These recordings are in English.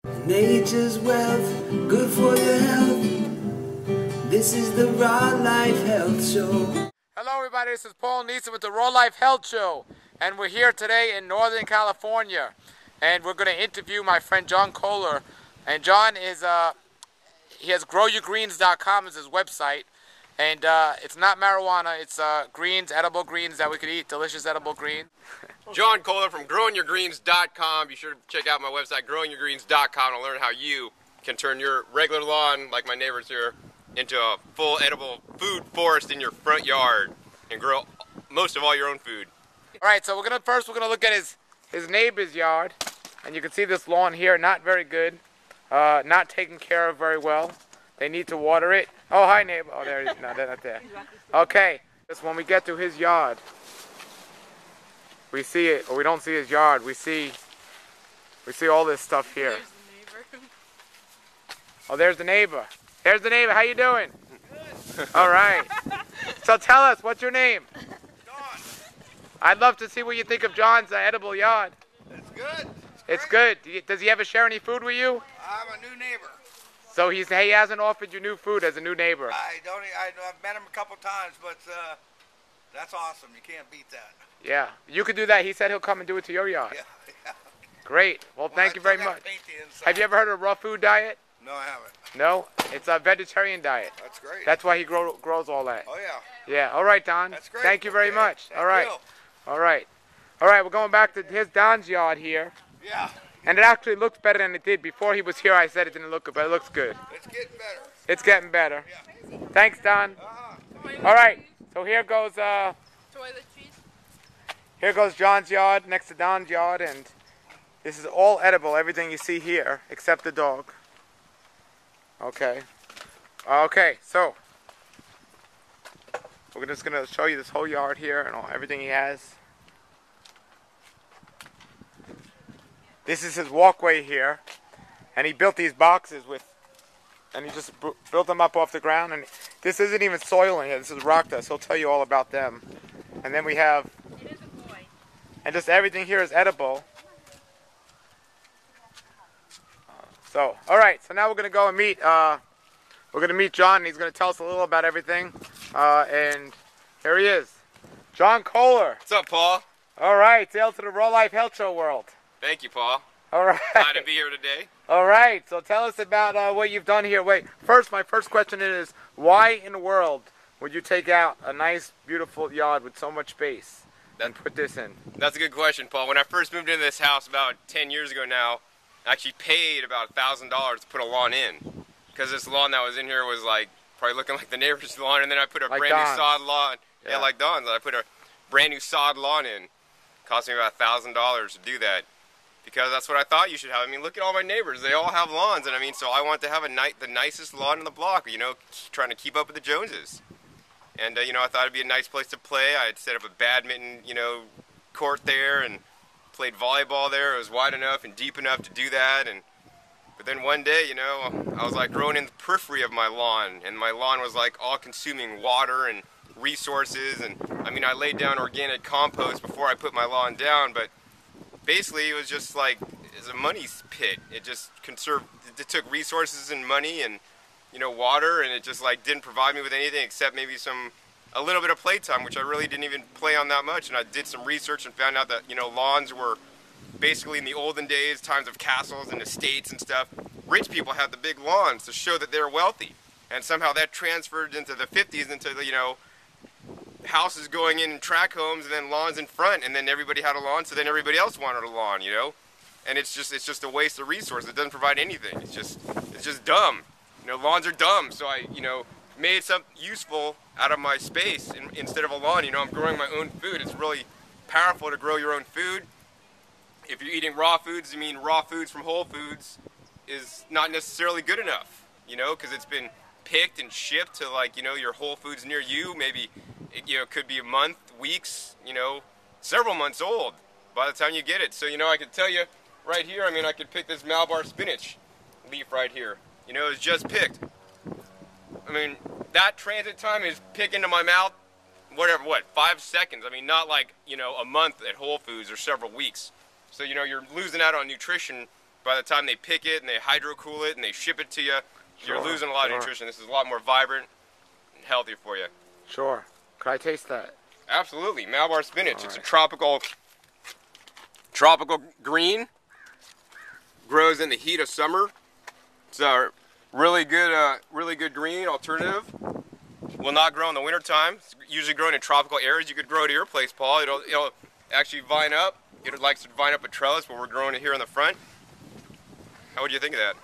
Nature's wealth, good for your health. This is the Raw Life Health Show. Hello everybody, this is Paul Neeson with the Raw Life Health Show. And we're here today in Northern California. And we're going to interview my friend John Kohler. And John is, he has growyourgreens.com as his website. And it's not marijuana, it's greens, edible greens that we could eat, delicious edible greens. John Kohler from growyourgreens.com. Be sure to check out my website, growyourgreens.com, to learn how you can turn your regular lawn, like my neighbors here, into a full edible food forest in your front yard and grow most of all your own food. All right, so we're gonna look at his neighbor's yard, and you can see this lawn here, not very good, not taken care of very well. They need to water it. Oh, hi neighbor. Oh, there. No, they're not there. Okay, just when we get to his yard, we see it, or we don't see his yard. We see all this stuff here. There's the neighbor. Oh, there's the neighbor. There's the neighbor. How you doing? Good. All right. So tell us, what's your name? John. I'd love to see what you think of John's edible yard. It's good. It's good. Does he ever share any food with you? I'm a new neighbor. So he hasn't offered you new food as a new neighbor. I've met him a couple times, but that's awesome. You can't beat that. Yeah, you could do that. He said he'll come and do it to your yard. Yeah. Great. Well, thank you very much. Have you ever heard of a raw food diet? No, I haven't. No? It's a vegetarian diet. That's great. That's why he grows all that. Oh, yeah. Yeah. All right, Don. That's great. Thank you very much. Thank all right. you. All right. All right, we're going back to his Don's yard here. Yeah. And it actually looks better than it did. Before he was here, I said it didn't look good, but it looks good. It's getting better. It's getting better. Yeah. Thanks, Don. All right. So here goes Toiletries. here goes John's yard next to Don's yard, and this is all edible, everything you see here, except the dog. Okay. Okay, so we're just going to show you this whole yard here and everything he has. This is his walkway here, and he built these boxes and he just built them up off the ground, and this isn't even soil in here, this is rock dust. He'll tell you all about them. And then we have, and just everything here is edible. So, all right, so now we're going to go and meet John, and he's going to tell us a little about everything. And here he is, John Kohler. What's up, Paul? All right, hail to the Raw Life Health Show world. Thank you, Paul. All right. Glad to be here today. All right, so tell us about what you've done here. Wait, my first question is, why in the world would you take out a nice, beautiful yard with so much space and put this in? That's a good question, Paul. When I first moved into this house about 10 years ago now, I actually paid about $1,000 to put a lawn in. Because this lawn that was in here was like, probably looking like the neighbor's lawn, and then I put a like brand new sod lawn. Yeah, like Don's. I put a brand new sod lawn in. Cost me about $1,000 to do that. Because that's what I thought you should have. I mean, look at all my neighbors. They all have lawns, and I mean, so I want to have the nicest lawn in the block, you know, trying to keep up with the Joneses. And, you know, I thought it'd be a nice place to play. I'd set up a badminton, you know, court there and played volleyball there. It was wide enough and deep enough to do that. But then one day, you know, I was like growing in the periphery of my lawn, and my lawn was like all consuming water and resources. And I mean, I laid down organic compost before I put my lawn down, but basically it was just like, it's a money pit. It just it took resources and money and, you know, water, and it just like didn't provide me with anything except maybe a little bit of playtime, which I really didn't even play on that much. And I did some research and found out that, you know, lawns were basically in the olden days, times of castles and estates and stuff, rich people had the big lawns to show that they're wealthy. And somehow that transferred into the 50s into the, you know, houses going in tract homes and then lawns in front, and then everybody had a lawn, so then everybody else wanted a lawn, you know? And it's just a waste of resource. It doesn't provide anything. It's just dumb. You know, lawns are dumb. So I, you know, made something useful out of my space instead of a lawn. You know, I'm growing my own food. It's really powerful to grow your own food. If you're eating raw foods, I mean, raw foods from Whole Foods is not necessarily good enough, you know, because it's been picked and shipped to, like, you know, your Whole Foods near you. Maybe you know, it could be a month, weeks, you know, several months old by the time you get it. So, you know, I could tell you right here, I mean, I could pick this Malabar spinach leaf right here. You know, it's just picked. I mean, that transit time is pick into my mouth, whatever, 5 seconds. I mean, not like, you know, a month at Whole Foods or several weeks. So, you know, you're losing out on nutrition by the time they pick it and they hydro-cool it and they ship it to you, you're Sure, losing a lot of sure. nutrition. This is a lot more vibrant and healthier for you. Sure. Could I taste that? Absolutely. Malabar spinach. All It's a right. tropical green. Grows in the heat of summer. It's a really good green alternative. Will not grow in the wintertime. It's usually grown in tropical areas. You could grow it at your place, Paul. It'll actually vine up. It likes to vine up a trellis, but we're growing it here in the front. How would you think of that?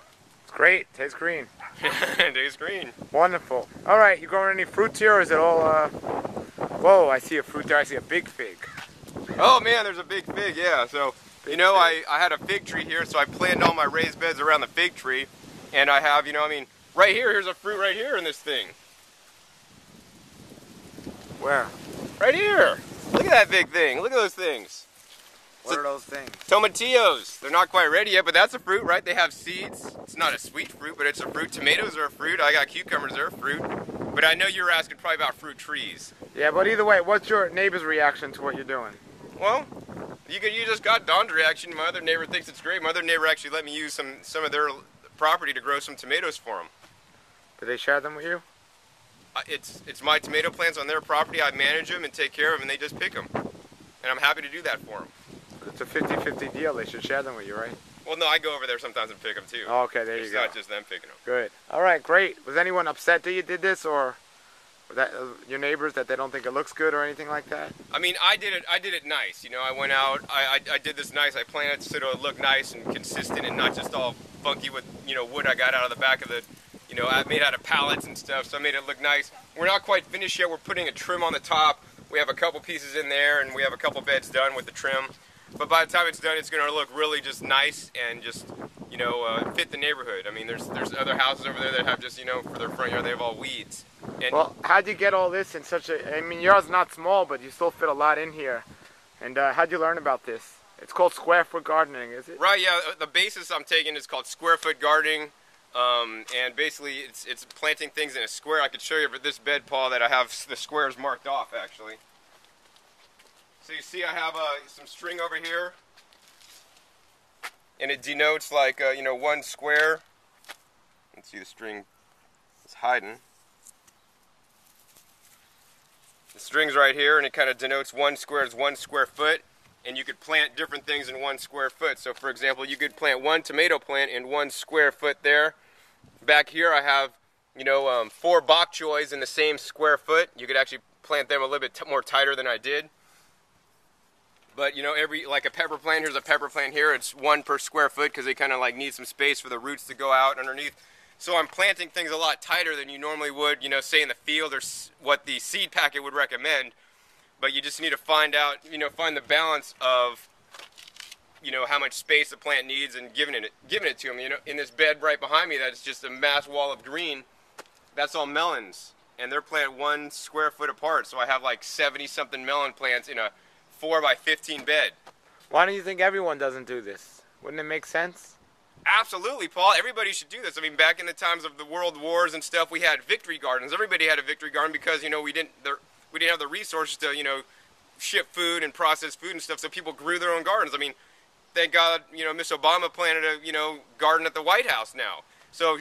It's great. Tastes green. It tastes green. Wonderful. All right, you growing any fruits here, or is it all? Whoa! I see a fruit there. I see a big fig. Oh man, there's a big fig. Yeah. So Big you know, fig. I had a fig tree here, so I planted all my raised beds around the fig tree, and I have, you know, I mean, right here. Here's a fruit right here in this thing. Where? Right here. Look at that big thing. Look at those things. What are those things? Tomatillos. They're not quite ready yet, but that's a fruit, right? They have seeds. It's not a sweet fruit, but it's a fruit. Tomatoes are a fruit. I got cucumbers, they're a fruit. But I know you were asking probably about fruit trees. Yeah, but either way, what's your neighbor's reaction to what you're doing? Well, you just got Don's reaction. My other neighbor thinks it's great. My other neighbor actually let me use some of their property to grow some tomatoes for them. Do they share them with you? It's my tomato plants on their property. I manage them and take care of them, and they just pick them. And I'm happy to do that for them. It's a 50-50 deal. They should share them with you, right? Well, no, I go over there sometimes and pick them too. Oh, okay, there you It's go. not just them picking them. Good. All right, great. Was anyone upset that you did this, or that your neighbors, that they don't think it looks good or anything like that? I mean, I did it nice. You know, I went out, I did this nice. I planted so it'll look nice and consistent and not just all funky with, you know, wood I got out of the back of the, you know, I made out of pallets and stuff. So I made it look nice. We're not quite finished yet. We're putting a trim on the top. We have a couple pieces in there, and we have a couple beds done with the trim. But by the time it's done, it's going to look really just nice and just, you know, fit the neighborhood. I mean, there's other houses over there that have just, you know, for their front yard, they have all weeds. And Well, how'd you get all this in such a, I mean, yours not small, but you still fit a lot in here. And how'd you learn about this? It's called square foot gardening, is it? right, yeah, the basis I'm taking is called square foot gardening. And basically, it's planting things in a square. I could show you for this bed, Paul, that I have the squares marked off, actually. So you see I have some string over here, and it denotes like, you know, one square. Let's see, the string is hiding. The string's right here, and it kind of denotes one square as 1 square foot, and you could plant different things in 1 square foot. So for example, you could plant 1 tomato plant in 1 square foot there. Back here I have, you know, 4 bok choys in the same square foot. You could actually plant them a little bit more tighter than I did. But you know, like a pepper plant, here's a pepper plant here, it's 1 per square foot because they kind of like need some space for the roots to go out underneath. So I'm planting things a lot tighter than you normally would, you know, say in the field or what the seed packet would recommend. But you just need to find out, you know, find the balance of, you know, how much space the plant needs and giving it to them. You know, in this bed right behind me, that's just a mass wall of green. That's all melons, and they're planted 1 square foot apart. So I have like 70-something melon plants in a 4 by 15 bed. Why do you think everyone doesn't do this? Wouldn't it make sense? Absolutely, Paul. Everybody should do this. I mean, back in the times of the world wars and stuff, we had victory gardens. Everybody had a victory garden because, you know, we didn't have the resources to, you know, ship food and process food and stuff. So people grew their own gardens. I mean, thank God, you know, Miss Obama planted a, you know, garden at the White House now. So,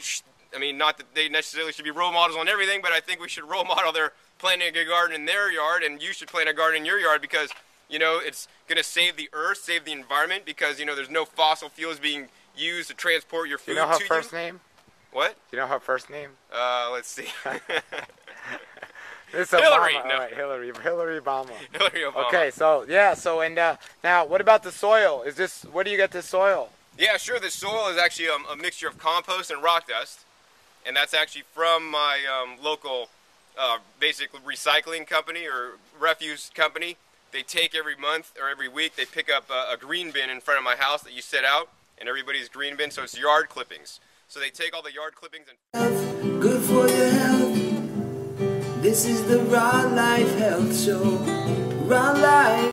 I mean, not that they necessarily should be role models on everything, but I think we should role model their planting a garden in their yard, and you should plant a garden in your yard because, you know, it's going to save the earth, save the environment, because, you know, there's no fossil fuels being used to transport your food Do you know her to first you. name? What? Do you know her first name? Let's see. It's Hillary, Obama. no. All right, Hillary Obama. Hillary Obama. Okay, so yeah, so and now what about the soil? Is this, where do you get this soil? Yeah, sure. The soil is actually a mixture of compost and rock dust, and that's actually from my local basic recycling company or refuse company. They take every month or every week, they pick up a green bin in front of my house that you set out, and everybody's green bin, so it's yard clippings. So they take all the yard clippings and... Good for your health. This is the Raw Life Health Show. Raw Life.